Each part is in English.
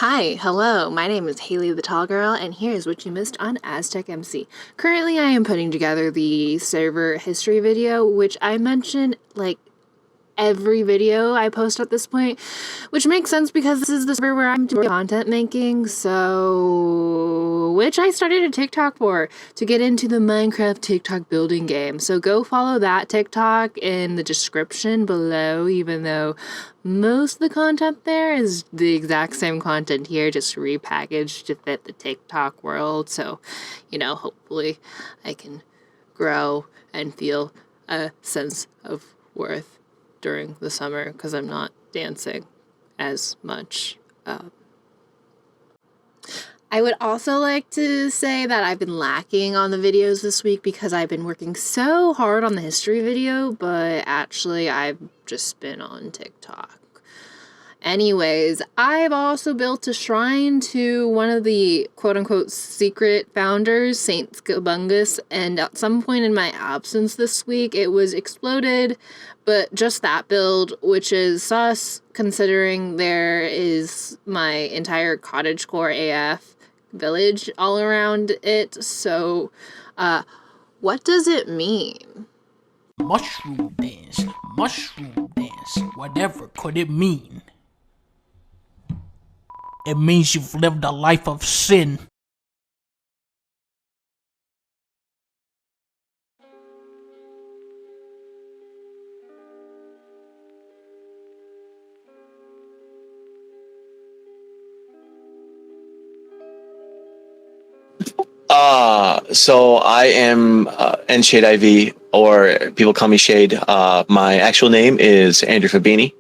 Hi, hello, my name is Hayley TheTallGirl, and here's what you missed on AztecMC. Currently, I am putting together the server history video, which I mention, like, every video I post at this point, which makes sense because this is the server where I'm doing content making, which I started a TikTok for, to get into the Minecraft TikTok building game. So go follow that TikTok in the description below, even though most of the content there is the exact same content here, just repackaged to fit the TikTok world. So, hopefully I can grow and feel a sense of worth during the summer because I'm not dancing as much. I would also like to say that I've been lacking on the videos this week because I've been working so hard on the history video, but actually I've just been on TikTok. Anyways, I've also built a shrine to one of the quote-unquote secret founders, Saint Skabungus, and at some point in my absence this week, it was exploded, but just that build, which is sus, considering there is my entire cottagecore AF village all around it. So, what does it mean? Mushroom dance, whatever could it mean? It means you've lived a life of sin. So I am N-Shade IV, or people call me Shade. My actual name is Andrew Fabini.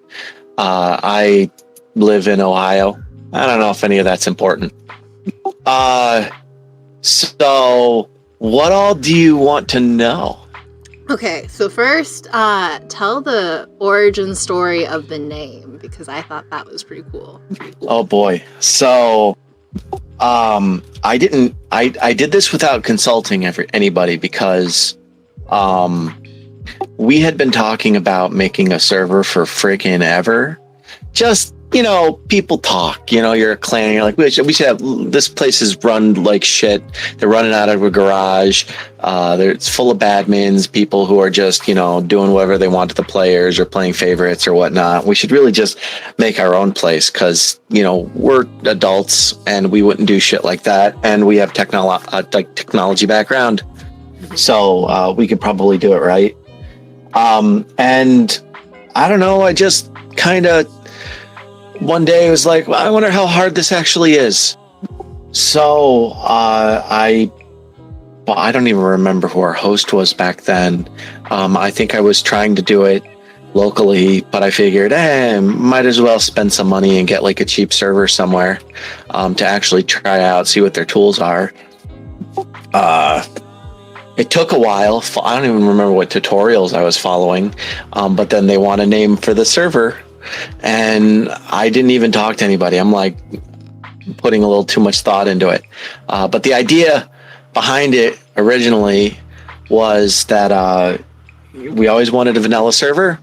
I live in Ohio. I don't know if any of that's important. So what all do you want to know? Okay, so first, tell the origin story of the name, because I thought that was pretty cool. Oh boy. So I did this without consulting anybody because we had been talking about making a server for freaking ever. Just, people talk, you're a clan, you're like, we should have, this place is run like shit. They're running out of a garage. It's full of badmins, people who are just, doing whatever they want to the players or playing favorites or whatnot. We should really just make our own place because, we're adults and we wouldn't do shit like that. And we have technology background. So we could probably do it right. And I don't know, I just kind of, one day I was like, well, I wonder how hard this actually is. So I don't even remember who our host was back then. I think I was trying to do it locally, but I figured, might as well spend some money and get like a cheap server somewhere to actually try out, see what their tools are. It took a while. I don't even remember what tutorials I was following, but then they want a name for the server. And I didn't even talk to anybody. I'm like putting a little too much thought into it. But the idea behind it originally was that we always wanted a vanilla server.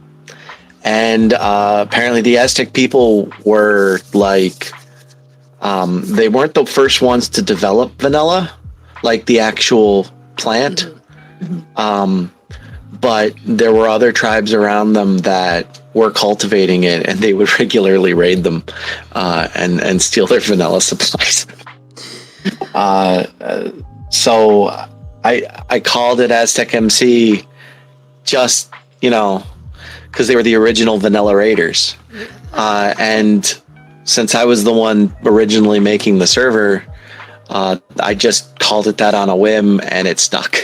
And apparently the Aztec people were like, they weren't the first ones to develop vanilla, like the actual plant. But there were other tribes around them that were cultivating it, and they would regularly raid them and steal their vanilla supplies. So I called it AztecMC just, because they were the original vanilla raiders. And since I was the one originally making the server, I just called it that on a whim, and it stuck.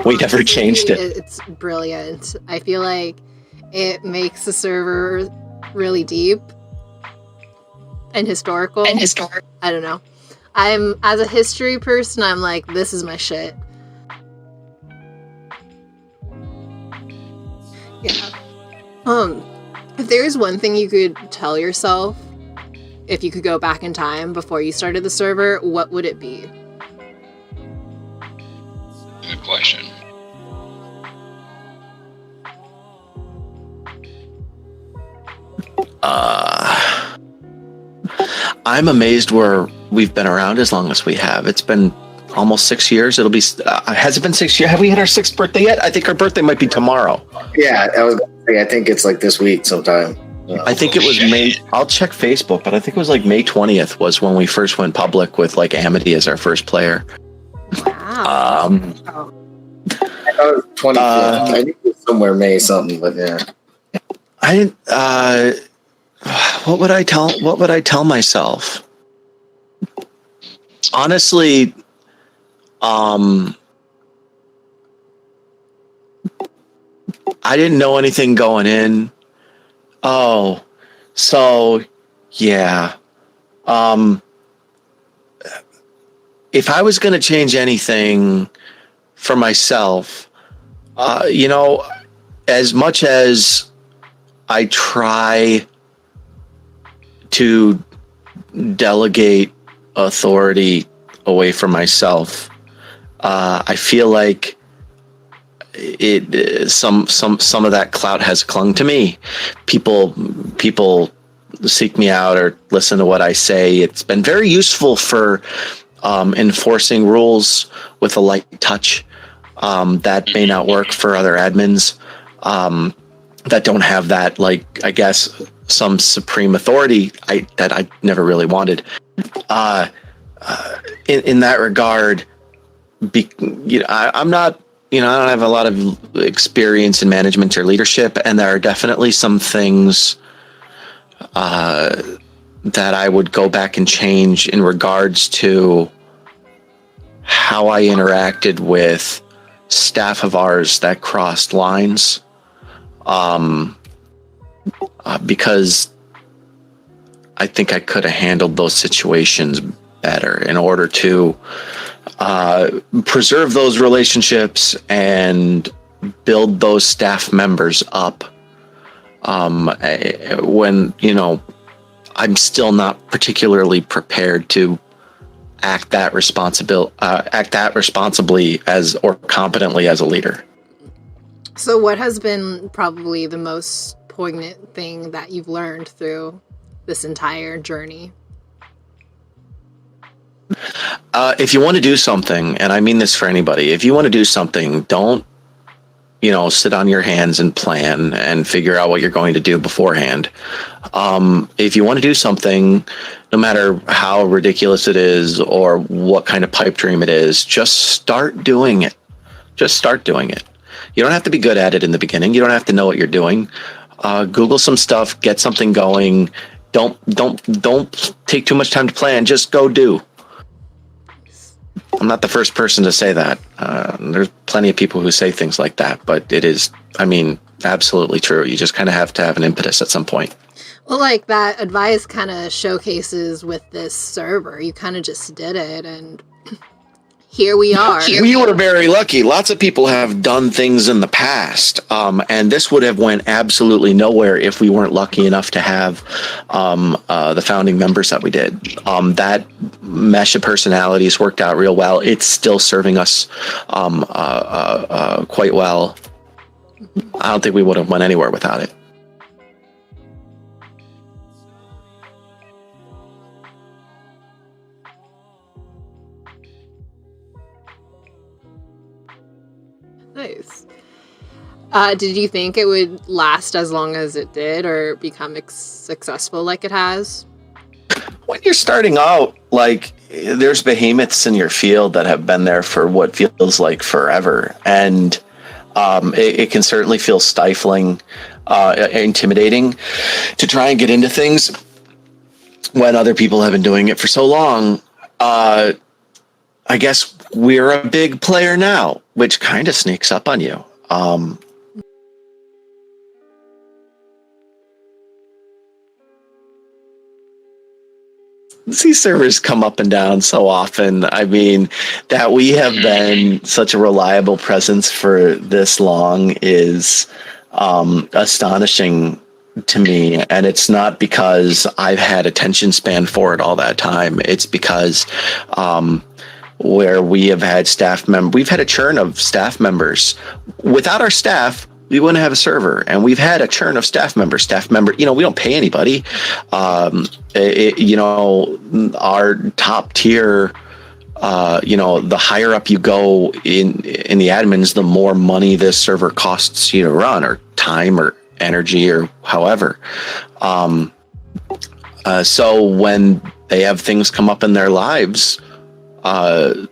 We never changed it. It's brilliant. I feel like it makes the server really deep and historical. I don't know. As a history person, I'm like, this is my shit. Yeah. If there's one thing you could tell yourself, if you could go back in time before you started the server, what would it be? Good question. I'm amazed where we've been around as long as we have. It's been almost 6 years. It'll be, has it been 6 years? Have we had our 6th birthday yet? I think our birthday might be tomorrow. Yeah, I think it's like this week sometime. I think it was May. I'll check Facebook, but I think it was like May 20th was when we first went public with like Amity as our first player. Wow. I thought it was 25th. I think it was somewhere May something, but yeah. I didn't. What would I tell myself? Honestly, I didn't know anything going in. Oh, so yeah. If I was going to change anything for myself, as much as I try to delegate authority away from myself, I feel like some of that clout has clung to me. People seek me out or listen to what I say. It's been very useful for enforcing rules with a light touch. That may not work for other admins that don't have that, like, I guess, some supreme authority that I never really wanted. In that regard, I'm not. I don't have a lot of experience in management or leadership, and there are definitely some things that I would go back and change in regards to how I interacted with staff of ours that crossed lines, because I think I could have handled those situations better in order to preserve those relationships and build those staff members up when I'm still not particularly prepared to act that responsibly as or competently as a leader. So what has been probably the most poignant thing that you've learned through this entire journey? If you want to do something, and I mean this for anybody, if you want to do something, don't, sit on your hands and plan and figure out what you're going to do beforehand. If you want to do something, no matter how ridiculous it is or what kind of pipe dream it is, just start doing it. Just start doing it. You don't have to be good at it in the beginning. You don't have to know what you're doing. Google some stuff, get something going. Don't take too much time to plan. Just go do. I'm not the first person to say that. There's plenty of people who say things like that, but it is, absolutely true. You just kind of have to have an impetus at some point. Well, like that advice kind of showcases with this server. You kind of just did it, and here we are. We were very lucky. Lots of people have done things in the past, and this would have went absolutely nowhere if we weren't lucky enough to have the founding members that we did. That mesh of personalities worked out real well. It's still serving us quite well. I don't think we would have went anywhere without it. Nice. Did you think it would last as long as it did or become successful like it has? When you're starting out, there's behemoths in your field that have been there for what feels like forever. And it can certainly feel stifling, intimidating to try and get into things when other people have been doing it for so long. I guess we're a big player now, which kind of sneaks up on you. These servers come up and down so often. That we have been such a reliable presence for this long is astonishing to me. And it's not because I've had attention span for it all that time. It's because where we have had we've had a churn of staff members. Without our staff, we wouldn't have a server. And we've had a churn of staff members, we don't pay anybody. Our top tier, the higher up you go in the admins, the more money this server costs you to run, or time or energy or however. So when they have things come up in their lives, they're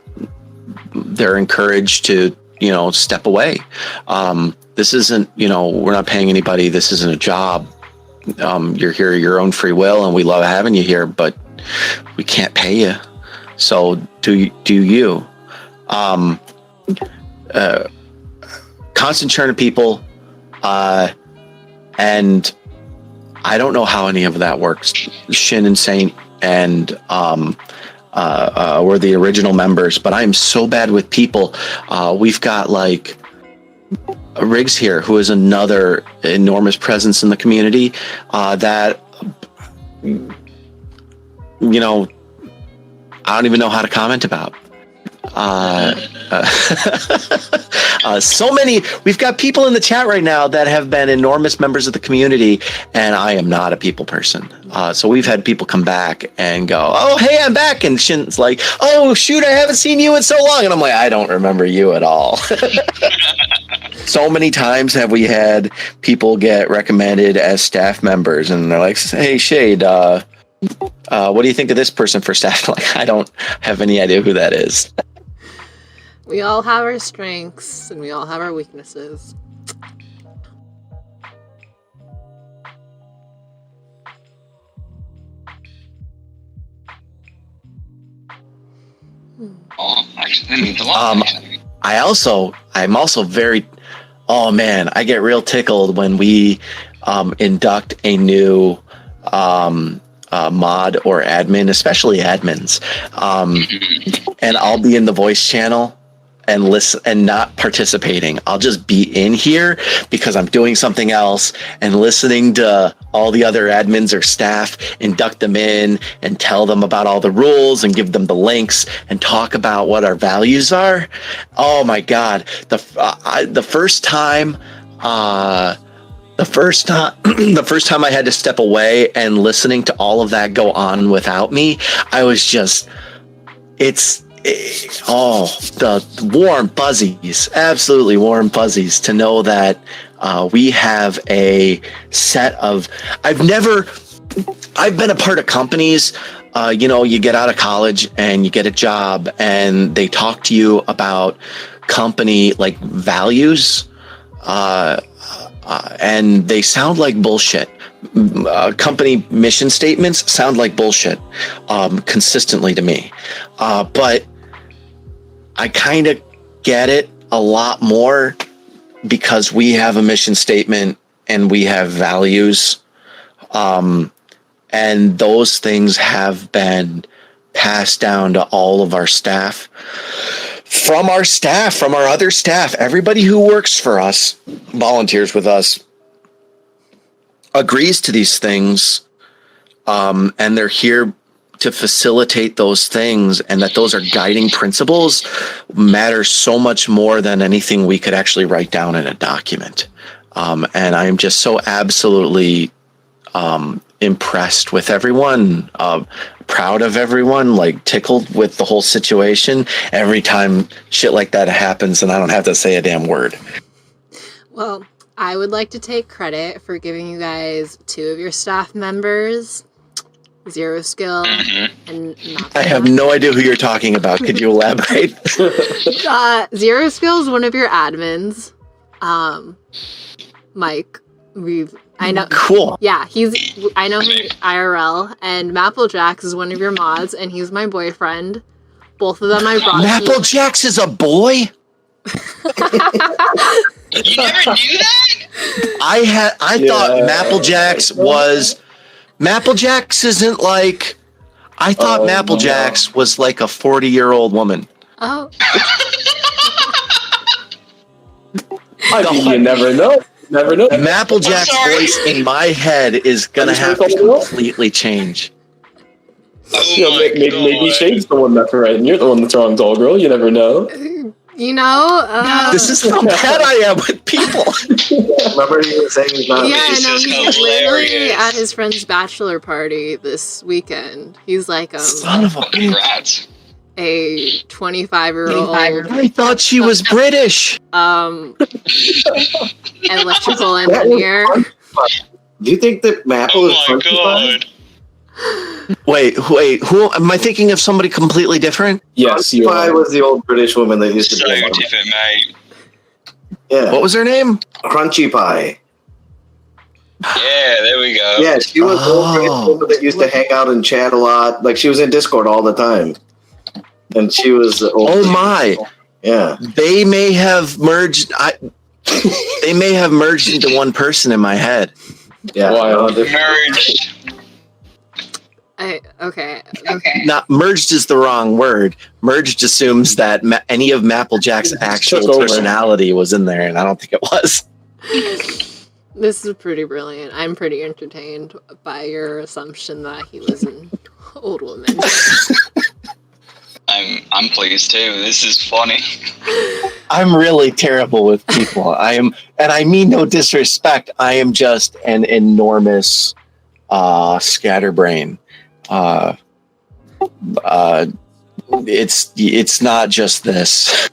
encouraged to, step away. This isn't, we're not paying anybody. This isn't a job. You're here of your own free will, and we love having you here, but we can't pay you. So do you. Constant churn of people, and I don't know how any of that works. Shin and Saint and were the original members, but I'm so bad with people. We've got like Riggs here, who is another enormous presence in the community, that I don't even know how to comment about. So many, we've got people in the chat right now that have been enormous members of the community, and I am not a people person. So we've had people come back and go, "Oh, hey, I'm back." And Shin's like, "Oh, shoot, I haven't seen you in so long." And I'm like, "I don't remember you at all." So many times have we had people get recommended as staff members, and they're like, "Hey, Shade, what do you think of this person for staff?" Like, I don't have any idea who that is. We all have our strengths and we all have our weaknesses. Oh, actually, that means a lot. I'm also very, oh man, I get real tickled when we induct a new mod or admin, especially admins, and I'll be in the voice channel and listen and not participating. I'll just be in here because I'm doing something else and listening to all the other admins or staff induct them in and tell them about all the rules and give them the links and talk about what our values are. Oh my God. The first time I had to step away and listening to all of that go on without me, I was just, the warm fuzzies, absolutely warm fuzzies to know that we have a set of, I've been a part of companies, you get out of college and you get a job and they talk to you about company like values, and they sound like bullshit. Company mission statements sound like bullshit consistently to me, but I kind of get it a lot more because we have a mission statement and we have values, and those things have been passed down to all of our staff, from our other staff. Everybody who works for us, volunteers with us, agrees to these things, and they're here to facilitate those things, and that those are guiding principles matter so much more than anything we could actually write down in a document. And I'm just so absolutely impressed with everyone, proud of everyone, like tickled with the whole situation every time shit like that happens and I don't have to say a damn word. Well, I would like to take credit for giving you guys 2 of your staff members Zero Skill and not I have no idea who you're talking about. Could you elaborate? Zero Skill is one of your admins. Mike, I know. Cool. Yeah, I know him IRL, and Mapplejacks is one of your mods, and he's my boyfriend. Both of them I brought. Mapplejacks is a boy? You never knew that? I thought Mapplejacks isn't like, I thought Mapplejacks was like a 40-year-old woman. Oh. I mean, you never know. Never know. Mapplejacks' voice in my head is gonna have to completely change. Oh maybe Shade's the one that's right, and you're the one that's wrong, tall girl. You never know. You know, This is how bad I am with people. Remember he was saying he's not. yeah, This no, is he's literally hilarious. at his friend's bachelor party this weekend. He's like Son of a bitch. Congrats. a 25-year-old I thought she was British. electrical engineer. Do you think that Maple is Oh my Crunchy Pie? god. Wait, who am I thinking of? Somebody completely different? Yes, Crunchy you Pie are. was the old British woman that used to So be on. different, mate. Yeah, What was her name? Crunchy Pie. Yeah, there we go. Yeah, she was the old British Oh. woman that used to hang out and chat a lot. Like she was in Discord all the time, and she was the old. Oh my! Yeah, They may have merged. They may have merged into one person in my head. yeah. Wild. Merged. Okay. Not merged is the wrong word. Merged assumes that any of Mapplejack's Took actual over. personality was in there, and I don't think it was. This is pretty brilliant. I'm pretty entertained by your assumption that he was an old woman. I'm pleased too. This is funny. I'm really terrible with people. I am, and I mean no disrespect. I am just an enormous scatterbrain. It's not just this.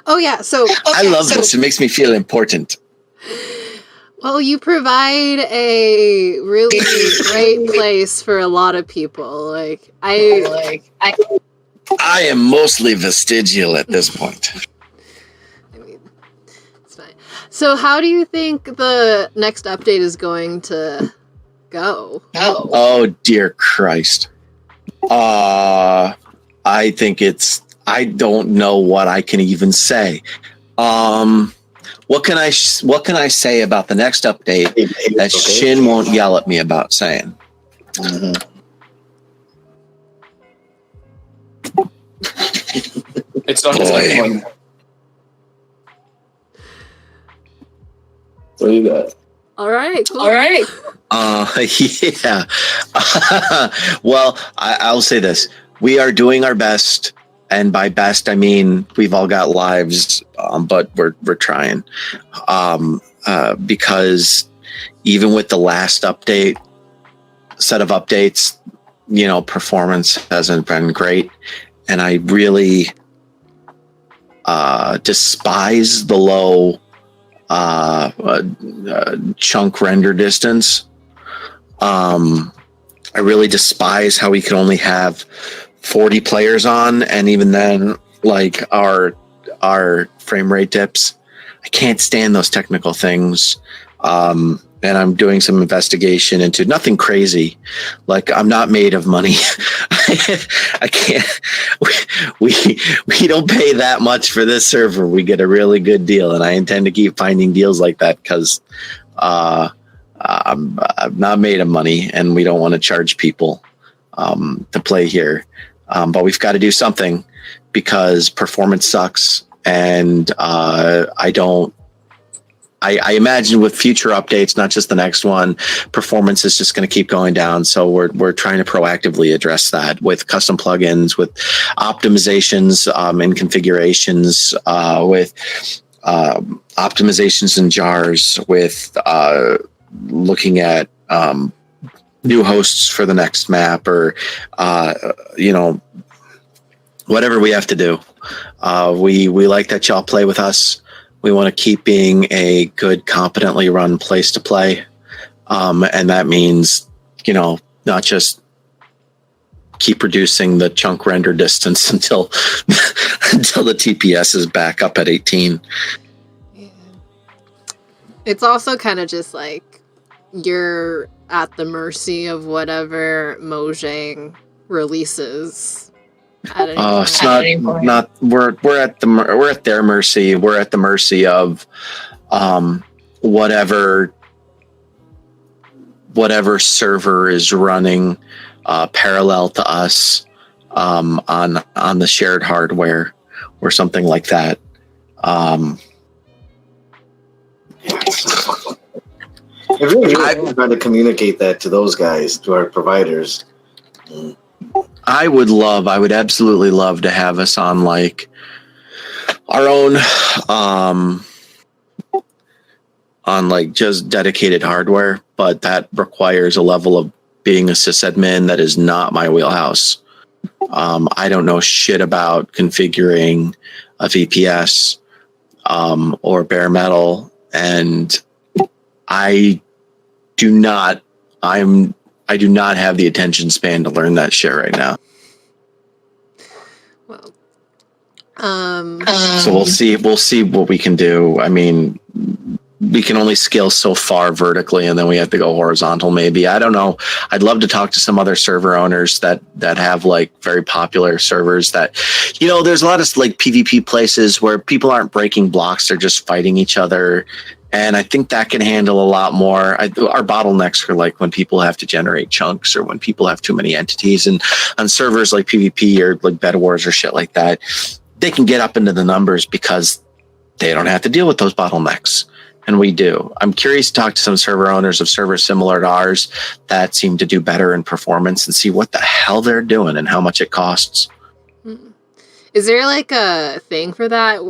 Oh yeah, so I love this. It makes me feel important. well, you provide a really great place for a lot of people. I am mostly vestigial at this point. I mean, it's fine. So, how do you think the next update is going to go? Oh dear Christ. I think I don't know what I can even say. What can I say about the next update that Shin won't yell at me about saying? It's not his Boy. next one. What you got? All right, cool. Yeah. Well, I'll say this. We are doing our best. And by best, I mean, we've all got lives, but we're trying. Because even with the last set of updates, performance hasn't been great. And I really despise the low chunk render distance. I really despise how we can only have 40 players on, and even then, like our frame rate dips. I can't stand those technical things. And I'm doing some investigation into nothing crazy. Like, I'm not made of money. I can't. We don't pay that much for this server. We get a really good deal, and I intend to keep finding deals like that because I'm not made of money, and we don't want to charge people to play here. But we've got to do something because performance sucks, and I imagine with future updates, not just the next one, performance is just going to keep going down. So we're trying to proactively address that with custom plugins, with optimizations and configurations, with optimizations in jars, with looking at new hosts for the next map, or whatever we have to do. We like that y'all play with us. We want to keep being a good, competently run place to play. And that means, not just keep reducing the chunk render distance until the TPS is back up at 18. Yeah. It's also kind of just like you're at the mercy of whatever Mojang releases. It's not. We're at their mercy. We're at the mercy of whatever server is running parallel to us on the shared hardware or something like that. If really trying to communicate that to those guys, to our providers. I would absolutely love to have us on like our own on like just dedicated hardware, but that requires a level of being a sysadmin that is not my wheelhouse. I don't know shit about configuring a VPS or bare metal, and I do not have the attention span to learn that shit right now. Well, so we'll see what we can do. I mean, we can only scale so far vertically, and then we have to go horizontal. Maybe, I don't know. I'd love to talk to some other server owners that have like very popular servers that, there's a lot of like PvP places where people aren't breaking blocks. They're just fighting each other. And I think that can handle a lot more. Our bottlenecks are like when people have to generate chunks or when people have too many entities. And on servers like PvP or like Bed Wars or shit like that, they can get up into the numbers because they don't have to deal with those bottlenecks. And we do. I'm curious to talk to some server owners of servers similar to ours that seem to do better in performance and see what the hell they're doing and how much it costs. Is there like a thing for that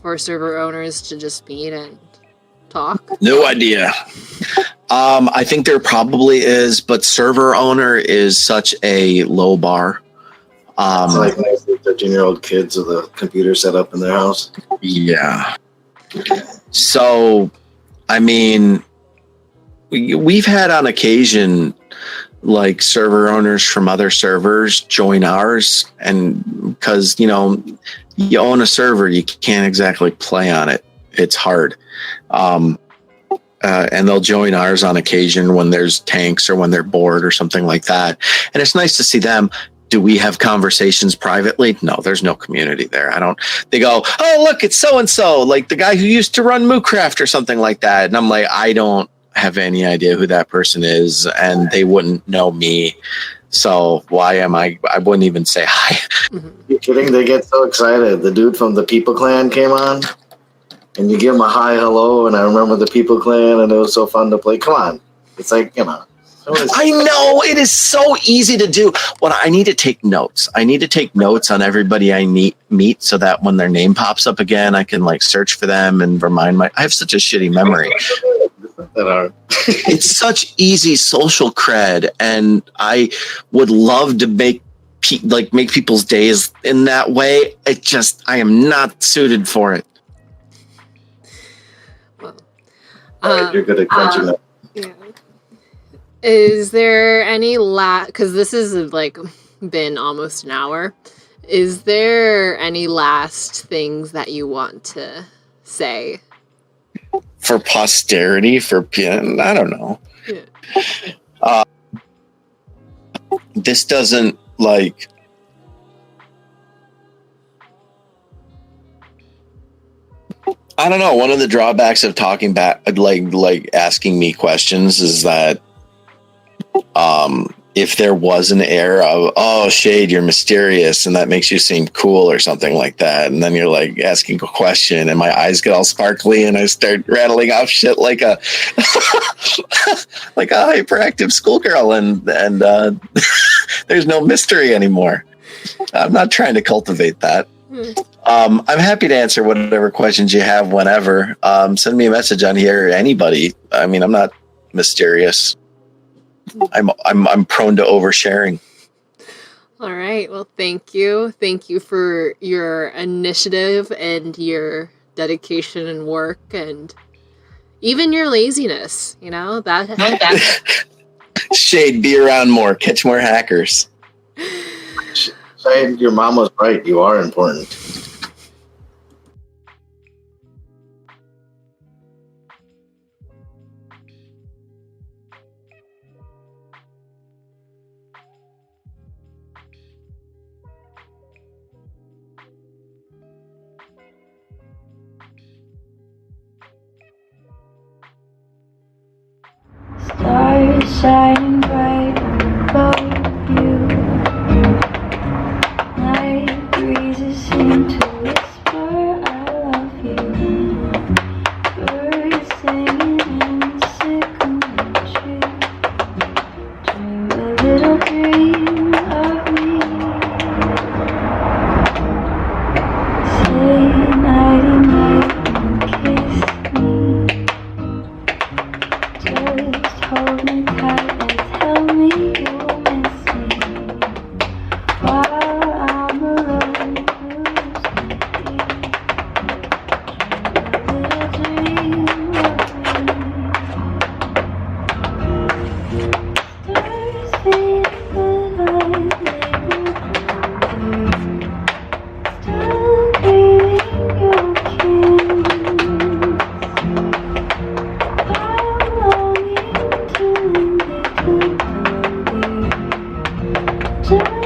for server owners to just meet and talk? No idea. I think there probably is, but server owner is such a low bar. It's like 13-year-old kids with a computer set up in their house. Yeah. So, I mean, we've had on occasion like server owners from other servers join ours, and because you own a server, you can't exactly play on it. It's hard. And they'll join ours on occasion when there's tanks or when they're bored or something like that. And it's nice to see them. Do we have conversations privately? No, there's no community there. They go, oh, look, it's so-and-so, like the guy who used to run Moocraft or something like that. And I'm like, I don't have any idea who that person is, and they wouldn't know me. So why am I wouldn't even say hi. You're kidding? They get so excited. The dude from the People Clan came on, and you give him a hi, hello, and I remember the People Clan, and it was so fun to play. Come on. It's like, I know it is so easy to do. Well, I need to take notes. I need to take notes on everybody I meet so that when their name pops up again, I can like search for them and I have such a shitty memory. It's such easy social cred, and I would love to make people's days in that way. I am not suited for it. Well, you're good at crunching that. yeah. Is there any because this has like been almost an hour. Is there any last things that you want to say? For posterity, I don't know. Yeah. This doesn't like. I don't know. One of the drawbacks of talking back, like asking me questions, is that if there was an air of, oh, Shade, you're mysterious, and that makes you seem cool or something like that, and then you're like asking a question and my eyes get all sparkly and I start rattling off shit like a like a hyperactive schoolgirl, and there's no mystery anymore. I'm not trying to cultivate that. I'm happy to answer whatever questions you have whenever. Send me a message on here, anybody. I mean, I'm not mysterious. I'm prone to oversharing. All right. Well, thank you. Thank you for your initiative and your dedication and work and even your laziness. You know, that Shade, be around more, catch more hackers. Shade, your mom was right. You are important. Stars shining bright above you. Night breezes seem to whisper, I love you. Birds singing in the sycamore tree. Dream a little dream of me. Say nighty night and kiss me. Just hold me tight and tell me you'll miss me while I'm alone. Who's gonna be a little dream of me? Stars fade, but I linger. Still breathing your kiss. I'm longing to linger goodbye.